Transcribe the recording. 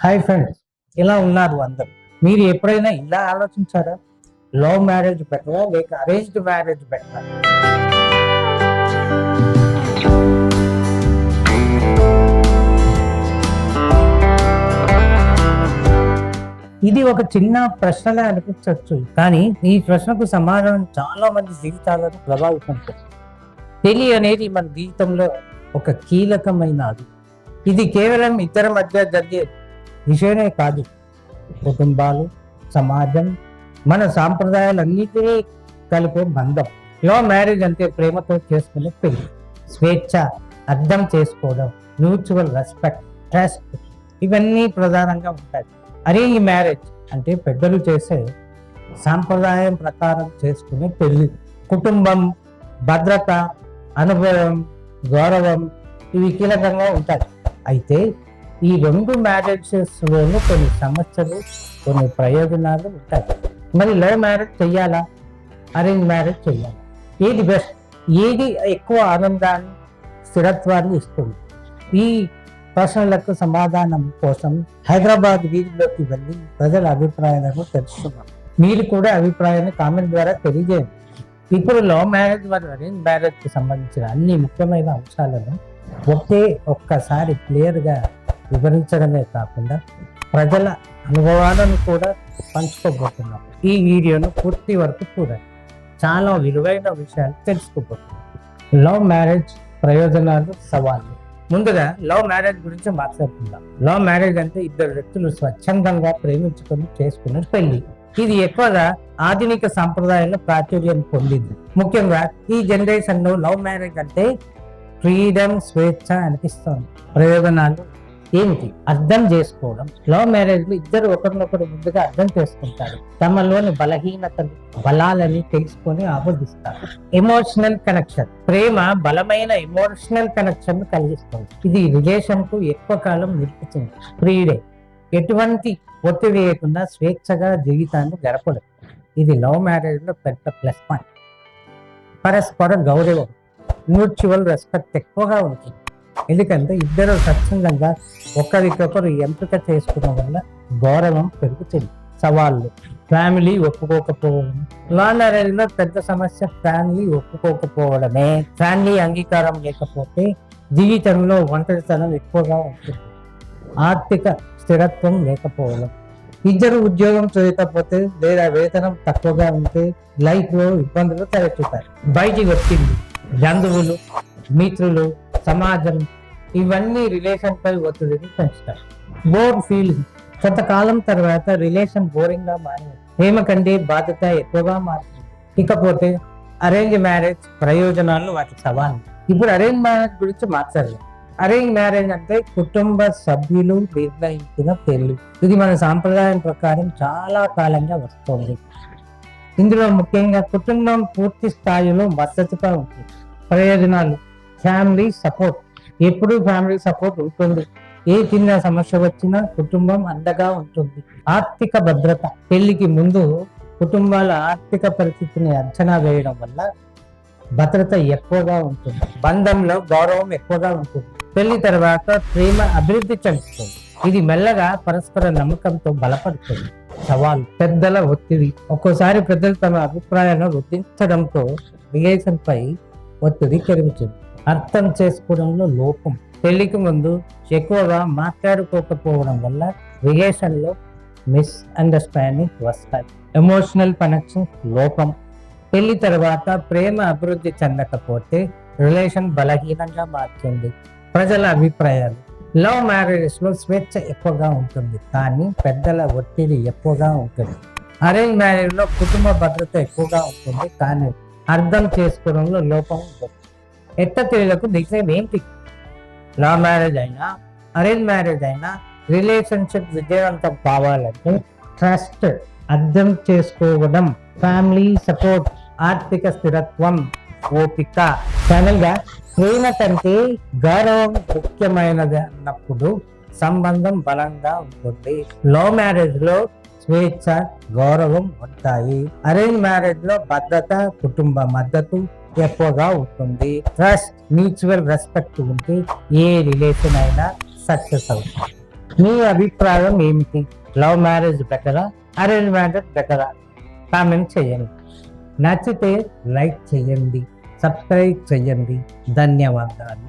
Hi friends, ఇలా ఉన్నారు అందరు. మీరు ఎప్పుడైనా ఇలా ఆలోచించారా? లవ్ మ్యారేజ్ బెటరా లేక అరేంజ్డ్ మ్యారేజ్ బెటరా? ఇది ఒక చిన్న ప్రశ్నలా అనిపించవచ్చు, కానీ ఈ ప్రశ్నకు సమాధానం చాలా మంది జీవితాలను ప్రభావితం చేస్తుంది. పెళ్లి అనేది మన జీవితంలో ఒక కీలకమైన అది. ఇది కేవలం ఇద్దరి మధ్య జరిగే విషయమే కాదు, కుటుంబాలు, సమాజం, మన సాంప్రదాయాలన్నిటినీ కలిపే బంధం. లవ్ మ్యారేజ్ అంటే ప్రేమతో చేసుకునే పెళ్లి, స్వేచ్ఛ, అర్థం చేసుకోవడం, మ్యూచువల్ రెస్పెక్ట్, ట్రస్ట్, ఇవన్నీ ప్రధానంగా ఉంటాయి. అరేంజ్ మ్యారేజ్ అంటే పెద్దలు చేసే సాంప్రదాయం ప్రకారం చేసుకునే పెళ్లి. కుటుంబం, భద్రత, అనుభవం, గౌరవం ఇవి కీలకంగా ఉంటాయి. అయితే ఈ రెండు మ్యారేజెస్లోనూ కొన్ని సమస్యలు, కొన్ని ప్రయోజనాలు ఉంటాయి. మరి లవ్ మ్యారేజ్ చెయ్యాలా, అరేంజ్ మ్యారేజ్ చెయ్యాలా? ఏది బెస్ట్? ఏది ఎక్కువ ఆనందాన్ని, స్థిరత్వాన్ని ఇస్తుంది? ఈ ప్రశ్నలకు సమాధానం కోసం హైదరాబాద్ వీధిలోకి వెళ్ళి ప్రజల అభిప్రాయాలను తెలుసుకున్నాం. మీరు కూడా అభిప్రాయాన్ని కామెంట్ ద్వారా తెలియజేయండి. ఇప్పుడు లవ్ మ్యారేజ్ మరియు అరేంజ్ మ్యారేజ్కి సంబంధించిన అన్ని ముఖ్యమైన అంశాలను ఒక్కసారి క్లియర్గా వివరించడమే కాకుండా ప్రజల అనుభవాలను కూడా పంచుకోబోతున్నాం. ఈ వీడియోను పూర్తి వరకు చూడండి, చాలా విలువైన విషయాలు తెలుసుకోబోతున్నాం. లవ్ మ్యారేజ్ ప్రయోజనాలు, సవాళ్ళు. ముందుగా లవ్ మ్యారేజ్ గురించి మాట్లాడుకుందాం. లవ్ మ్యారేజ్ అంటే ఇద్దరు వ్యక్తులు స్వచ్ఛందంగా ప్రేమించుకొని చేసుకునే పెళ్లి. ఇది ఎక్కువగా ఆధునిక సాంప్రదాయాల్లో ప్రాచుర్యం పొందింది. ముఖ్యంగా ఈ జనరేషన్ లో లవ్ మ్యారేజ్ అంటే ఫ్రీడమ్, స్వేచ్ఛ అనిపిస్తుంది. ప్రయోజనాలు ఏమిటి? అర్థం చేసుకోవడం. లవ్ మ్యారేజ్ లో ఇద్దరు ఒకరినొకరు ముందుగా అర్థం చేసుకుంటారు, తమలోని బలహీనతలు, బలాలని తెలుసుకొని ఆమోదిస్తారు. Emotional connection. ప్రేమ బలమైన ఎమోషనల్ కనెక్షన్ కలిగిస్తుంది. ఇది రిలేషన్ కు ఎక్కువ కాలం నిలుపుతుంది. ఫ్రీడమ్. ఎటువంటి ఒత్తిడి లేకుండా స్వేచ్ఛగా జీవితాన్ని గడపడం. ఇది లవ్ మ్యారేజ్ లో పెద్ద ప్లస్ పాయింట్. పరస్పర గౌరవం, మ్యూచువల్ రెస్పెక్ట్ ఎక్కువగా ఉంటుంది. ఎందుకంటే ఇద్దరు స్వచ్ఛందంగా ఒకరికొకరు ఎంపిక చేసుకోవడం వల్ల గౌరవం పెరుగుతుంది. సవాళ్ళు. ఫ్యామిలీ ఒప్పుకోకపోవడం. లవ్ మ్యారేజ్ లో పెద్ద సమస్య ఫ్యామిలీ ఒప్పుకోకపోవడమే. ఫ్యామిలీ అంగీకారం లేకపోతే జీవితంలో ఒంటరితనం ఎక్కువగా ఉంటుంది. ఆర్థిక స్థిరత్వం లేకపోవడం. ఇద్దరు ఉద్యోగం చేయకపోతే లేదా వేతనం తక్కువగా ఉంటే లైఫ్ లో ఇబ్బందులు తలెత్తుతాయి. బయటి వచ్చింది, బంధువులు, మిత్రులు, సమాజం ఇవన్నీ రిలేషన్ పై ఒత్తిడిని పెంచుతాయి. Bore feeling. కొంతకాలం తర్వాత రిలేషన్ బోరింగ్ గా మారింది. ప్రేమ కంటే బాధ్యత ఎక్కువగా మారుతుంది. ఇకపోతే అరేంజ్ మ్యారేజ్ ప్రయోజనాలు, వాటి సవాళ్ళు. ఇప్పుడు అరేంజ్ మ్యారేజ్ గురించి మాట్లాడలేదు. అరేంజ్ మ్యారేజ్ అంటే కుటుంబ సభ్యులు నిర్ణయించిన పెళ్లి. ఇది మన సాంప్రదాయం ప్రకారం చాలా కాలంగా వస్తుంది. ఇందులో ముఖ్యంగా కుటుంబం పూర్తి స్థాయిలో మద్దతుగా ఉంటుంది. ప్రయోజనాలు. Family support. ఎప్పుడు ఫ్యామిలీ సపోర్ట్ ఉంటుంది. ఏ చిన్న సమస్య వచ్చినా కుటుంబం అండగా ఉంటుంది. ఆర్థిక భద్రత. పెళ్లికి ముందు కుటుంబాల ఆర్థిక పరిస్థితిని అంచనా వేయడం వల్ల భద్రత ఎక్కువగా ఉంటుంది. బంధంలో గౌరవం ఎక్కువగా ఉంటుంది. పెళ్లి తర్వాత ప్రేమ అభివృద్ధి చెందుతుంది. ఇది మెల్లగా పరస్పర నమ్మకంతో బలపడుతుంది. సవాల్. పెద్దల ఒత్తిడి. ఒక్కోసారి పెద్దలు తమ అభిప్రాయాలను వృద్ధించడంతో రిలేషన్ పై ఒత్తిడి పెరుగుతుంది. అర్థం చేసుకోవడంలో లోపం. పెళ్లికి ముందు ఎక్కువగా మాట్లాడుకోకపోవడం వల్ల రిలేషన్ లో మిస్అండర్స్టాండింగ్ వస్తాయి. ఎమోషనల్ కనెక్షన్ లోపం. పెళ్లి తర్వాత ప్రేమ అభివృద్ధి చెందకపోతే రిలేషన్ బలహీనంగా మారుతుంది. ప్రజల అభిప్రాయాలు. లవ్ మ్యారేజెస్ లో స్వేచ్ఛ ఎక్కువగా ఉంటుంది, కానీ పెద్దల ఒత్తిడి ఎక్కువగా ఉంటుంది. అరేంజ్ మ్యారేజ్ లో కుటుంబ భద్రత ఎక్కువగా ఉంటుంది, కానీ అర్థం చేసుకోవడంలో లోపం ఉంటుంది. ఎట్టకేలకు డిసైడ్ ఏంటి? లవ్ మ్యారేజ్ అయినా అరేంజ్ మ్యారేజ్ అయినా రిలేషన్షిప్ విజయవంతం కావాలంటే ట్రస్ట్, అర్థం చేసుకోవడం, ఫ్యామిలీ సపోర్ట్, ఆర్థిక స్థిరత్వం, ఓపిక. ఫైనల్ గా ప్రేమ కంటే గౌరవం ముఖ్యమైనది అన్నప్పుడు సంబంధం బలంగా ఉంటుంది. లవ్ మ్యారేజ్ లో స్వేచ్ఛ, గౌరవం ఉంటాయి. అరేంజ్ మ్యారేజ్ లో భద్రత, కుటుంబ మద్దతు ఎక్కువగా ఉంటుంది. ట్రస్ట్, మ్యూచువల్ రెస్పెక్ట్ ఉంటే ఏ రిలేషన్ అయినా సక్సెస్ అవుతుంది. మీ అభిప్రాయం ఏమిటి? లవ్ మ్యారేజ్ బెటరా, అరేంజ్ మ్యారేజ్ బెటరా? కామెంట్ చేయండి. నచ్చితే లైక్ చేయండి, సబ్స్క్రైబ్ చేయండి. ధన్యవాదాలు.